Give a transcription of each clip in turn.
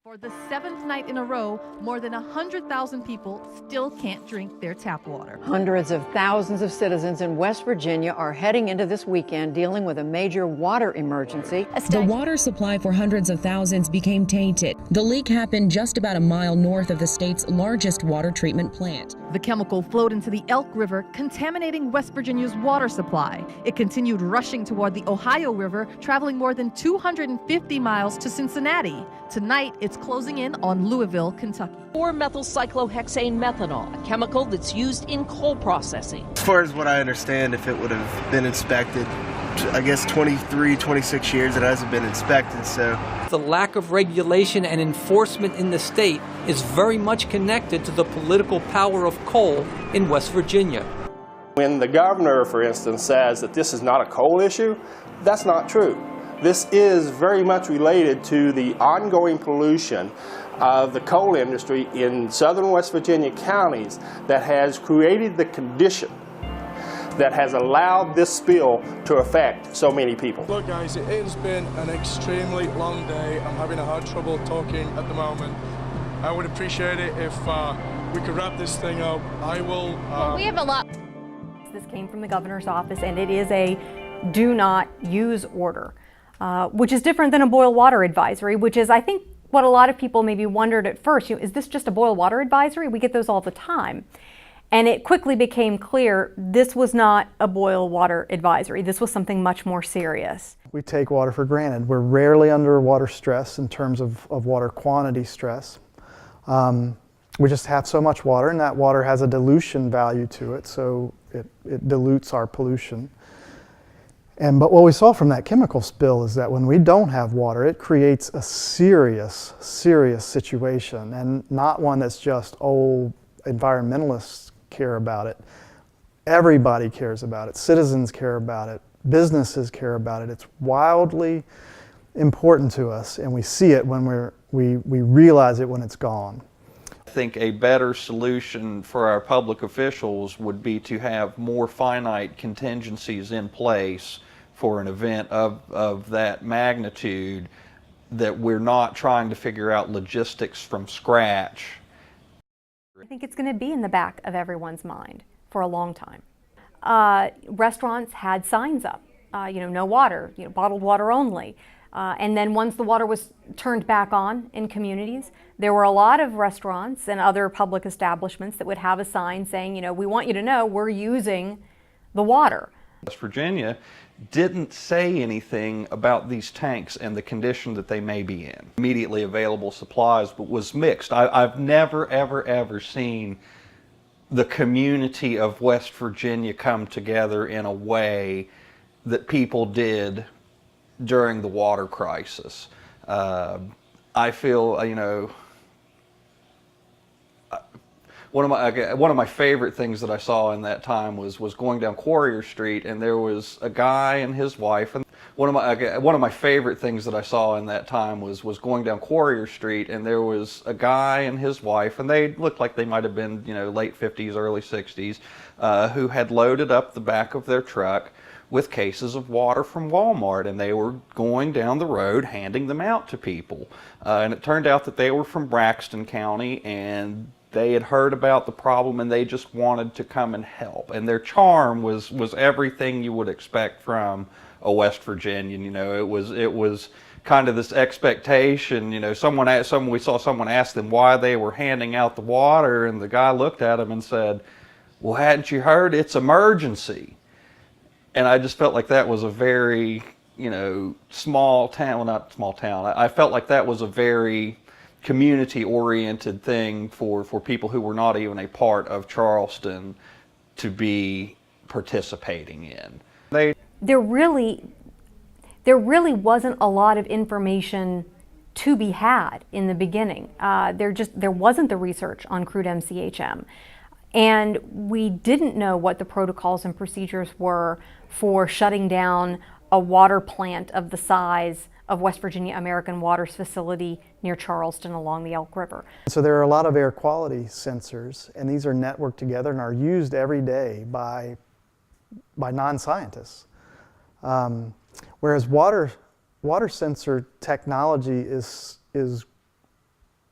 For the seventh night in a row, more than 100,000 people still can't drink their tap water. Hundreds of thousands of citizens in West Virginia are heading into this weekend dealing with a major water emergency. The water supply for hundreds of thousands became tainted. The leak happened just about a mile north of the state's largest water treatment plant. The chemical flowed into the Elk River, contaminating West Virginia's water supply. It continued rushing toward the Ohio River, traveling more than 250 miles to Cincinnati. Tonight, it's closing in on Louisville, Kentucky. 4-methylcyclohexane methanol, a chemical that's used in coal processing. As far as what I understand, if it would have been inspected, I guess 23, 26 years it hasn't been inspected, so. The lack of regulation and enforcement in the state is very much connected to the political power of coal in West Virginia. When the governor, for instance, says that this is not a coal issue, that's not true. This is very much related to the ongoing pollution of the coal industry in southern West Virginia counties that has created the condition that has allowed this spill to affect so many people. Look guys, it has been an extremely long day. I'm having a hard trouble talking at the moment. I would appreciate it if we could wrap this thing up. I will... we have a lot. This came from the governor's office and it is a do not use order. Which is different than a boil water advisory, which is, I think, what a lot of people maybe wondered at first. Is this just a boil water advisory? We get those all the time. And it quickly became clear this was not a boil water advisory. This was something much more serious. We take water for granted. We're rarely under water stress in terms of water quantity stress. We just have so much water, and that water has a dilution value to it, so it dilutes our pollution. But what we saw from that chemical spill is that when we don't have water, it creates a serious, serious situation, and not one that's just, oh, environmentalists care about it. Everybody cares about it. Citizens care about it. Businesses care about it. It's wildly important to us, and we see it when we realize it when it's gone. I think a better solution for our public officials would be to have more finite contingencies in place for an event of that magnitude, that we're not trying to figure out logistics from scratch. I think it's going to be in the back of everyone's mind for a long time. Restaurants had signs up, no water, bottled water only. And then once the water was turned back on in communities, there were a lot of restaurants and other public establishments that would have a sign saying, we want you to know we're using the water. West Virginia didn't say anything about these tanks and the condition that they may be in. Immediately available supplies, but was mixed. I've never, ever seen the community of West Virginia come together in a way that people did during the water crisis. I feel, one of my favorite things that I saw in that time was going down Quarrier Street, and there was a guy and his wife. And one of my favorite things that I saw in that time was going down Quarrier Street, and there was a guy and his wife, and they looked like they might have been late 50s, early 60s, who had loaded up the back of their truck with cases of water from Walmart, and they were going down the road handing them out to people. And it turned out that they were from Braxton County, and they had heard about the problem and they just wanted to come and help. And their charm was everything you would expect from a West Virginian. It was kind of this expectation. We saw someone ask them why they were handing out the water, and the guy looked at him and said, "Well, hadn't you heard? It's emergency." And I just felt like that was a very, small town, well, not small town. I felt like that was a very community-oriented thing for people who were not even a part of Charleston to be participating in. There really wasn't a lot of information to be had in the beginning. There wasn't the research on crude MCHM. And we didn't know what the protocols and procedures were for shutting down a water plant of the size of West Virginia American Water's facility near Charleston along the Elk River. So there are a lot of air quality sensors, and these are networked together and are used every day by non-scientists. Whereas water sensor technology is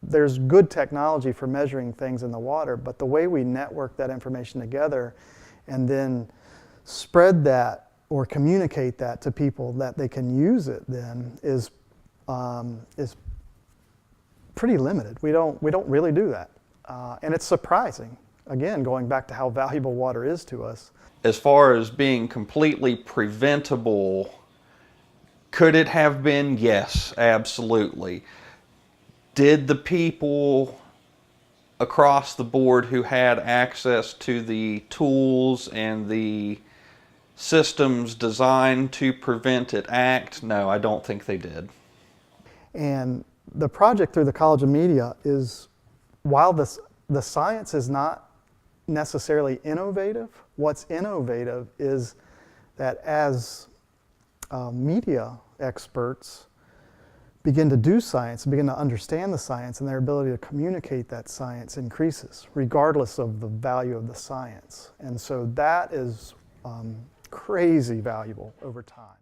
there's good technology for measuring things in the water, but the way we network that information together and then spread that or communicate that to people that they can use it then is pretty limited. We don't really do that. And it's surprising, again, going back to how valuable water is to us. As far as being completely preventable, could it have been? Yes, absolutely. Did the people across the board who had access to the tools and the systems designed to prevent it act? No, I don't think they did. And the project through the College of Media is, while the science is not necessarily innovative, what's innovative is that as media experts begin to do science, begin to understand the science, and their ability to communicate that science increases, regardless of the value of the science. And so that is crazy valuable over time.